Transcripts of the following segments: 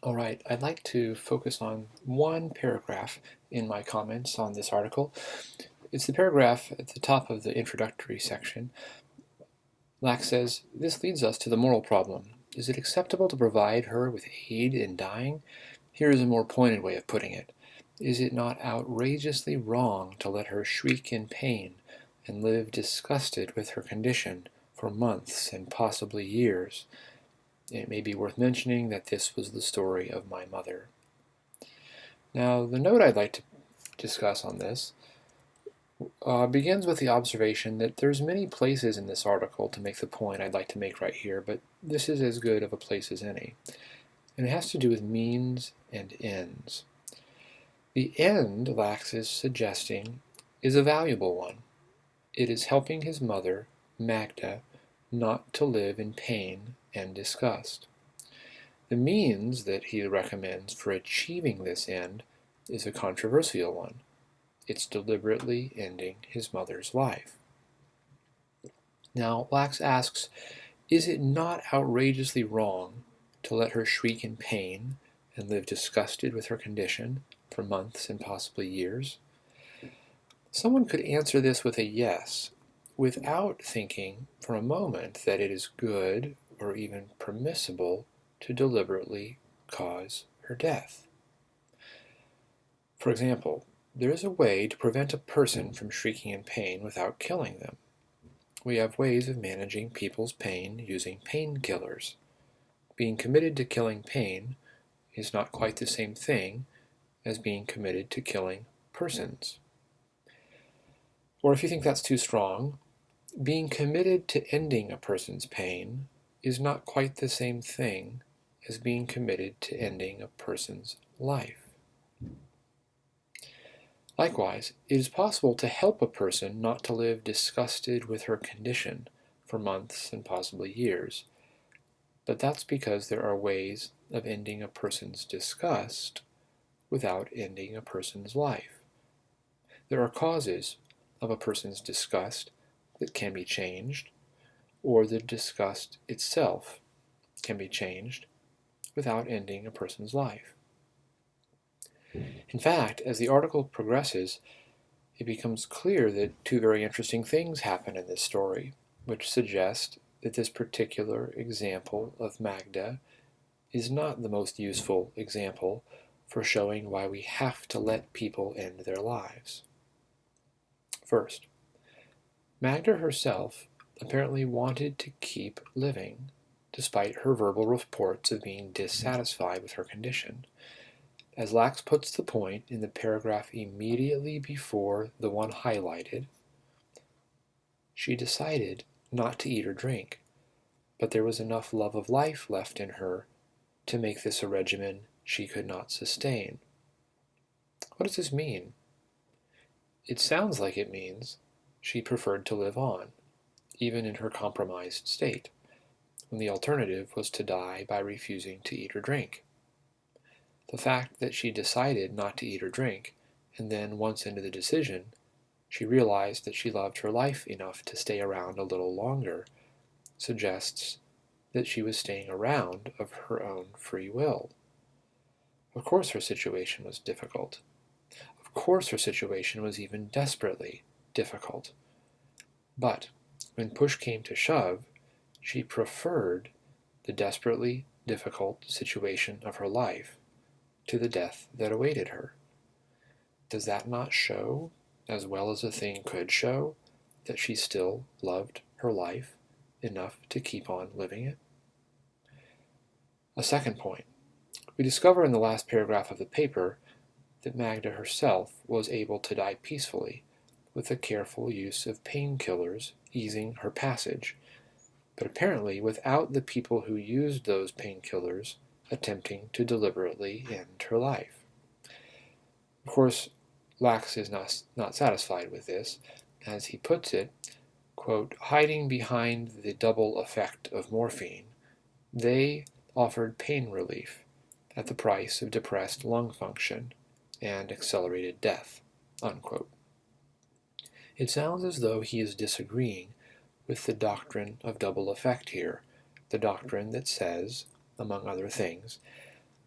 All right, I'd like to focus on one paragraph in my comments on this article. It's the paragraph at the top of the introductory section. Lachs says, "This leads us to the moral problem. Is it acceptable to provide her with aid in dying? Here is a more pointed way of putting it. Is it not outrageously wrong to let her shriek in pain and live disgusted with her condition for months and possibly years? It may be worth mentioning that this was the story of my mother." Now, the note I'd like to discuss on this begins with the observation that there's many places in this article to make the point I'd like to make right here, but this is as good of a place as any. And it has to do with means and ends. The end Lachs is suggesting is a valuable one. It is helping his mother, Magda, not to live in pain and disgust. The means that he recommends for achieving this end is a controversial one. It's deliberately ending his mother's life. Now, Lachs asks, is it not outrageously wrong to let her shriek in pain and live disgusted with her condition for months and possibly years? Someone could answer this with a yes, without thinking for a moment that it is good or even permissible to deliberately cause her death. For example, there is a way to prevent a person from shrieking in pain without killing them. We have ways of managing people's pain using painkillers. Being committed to killing pain is not quite the same thing as being committed to killing persons. Or if you think that's too strong, being committed to ending a person's pain is not quite the same thing as being committed to ending a person's life. Likewise, it is possible to help a person not to live disgusted with her condition for months and possibly years, but that's because there are ways of ending a person's disgust without ending a person's life. There are causes of a person's disgust that can be changed, or the disgust itself can be changed without ending a person's life. In fact, as the article progresses, it becomes clear that two very interesting things happen in this story, which suggest that this particular example of Magda is not the most useful example for showing why we have to let people end their lives. First, Magda herself apparently wanted to keep living, despite her verbal reports of being dissatisfied with her condition. As Lachs puts the point in the paragraph immediately before the one highlighted, she decided not to eat or drink, but there was enough love of life left in her to make this a regimen she could not sustain. What does this mean? It sounds like it means she preferred to live on, even in her compromised state, when the alternative was to die by refusing to eat or drink. The fact that she decided not to eat or drink, and then once into the decision, she realized that she loved her life enough to stay around a little longer, suggests that she was staying around of her own free will. Of course her situation was difficult. Of course her situation was even desperately difficult. But when push came to shove, she preferred the desperately difficult situation of her life to the death that awaited her. Does that not show, as well as a thing could show, that she still loved her life enough to keep on living it? A second point. We discover in the last paragraph of the paper that Magda herself was able to die peacefully with the careful use of painkillers easing her passage, but apparently without the people who used those painkillers attempting to deliberately end her life. Of course, Lachs is not satisfied with this. As he puts it, quote, hiding behind the double effect of morphine, they offered pain relief at the price of depressed lung function and accelerated death, unquote. It sounds as though he is disagreeing with the doctrine of double effect here, the doctrine that says, among other things,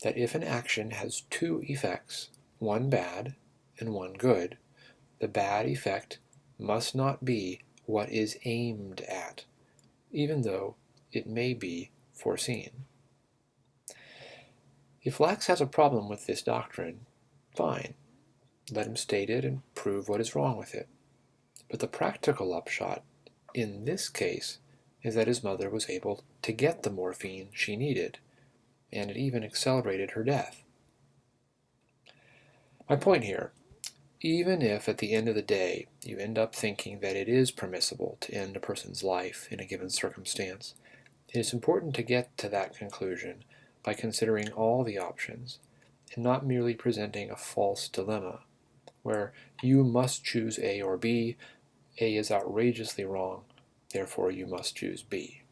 that if an action has two effects, one bad and one good, the bad effect must not be what is aimed at, even though it may be foreseen. If Lachs has a problem with this doctrine, fine, let him state it and prove what is wrong with it. But the practical upshot in this case is that his mother was able to get the morphine she needed, and it even accelerated her death. My point here, even if at the end of the day you end up thinking that it is permissible to end a person's life in a given circumstance, it is important to get to that conclusion by considering all the options and not merely presenting a false dilemma where you must choose A or B, A is outrageously wrong, therefore you must choose B.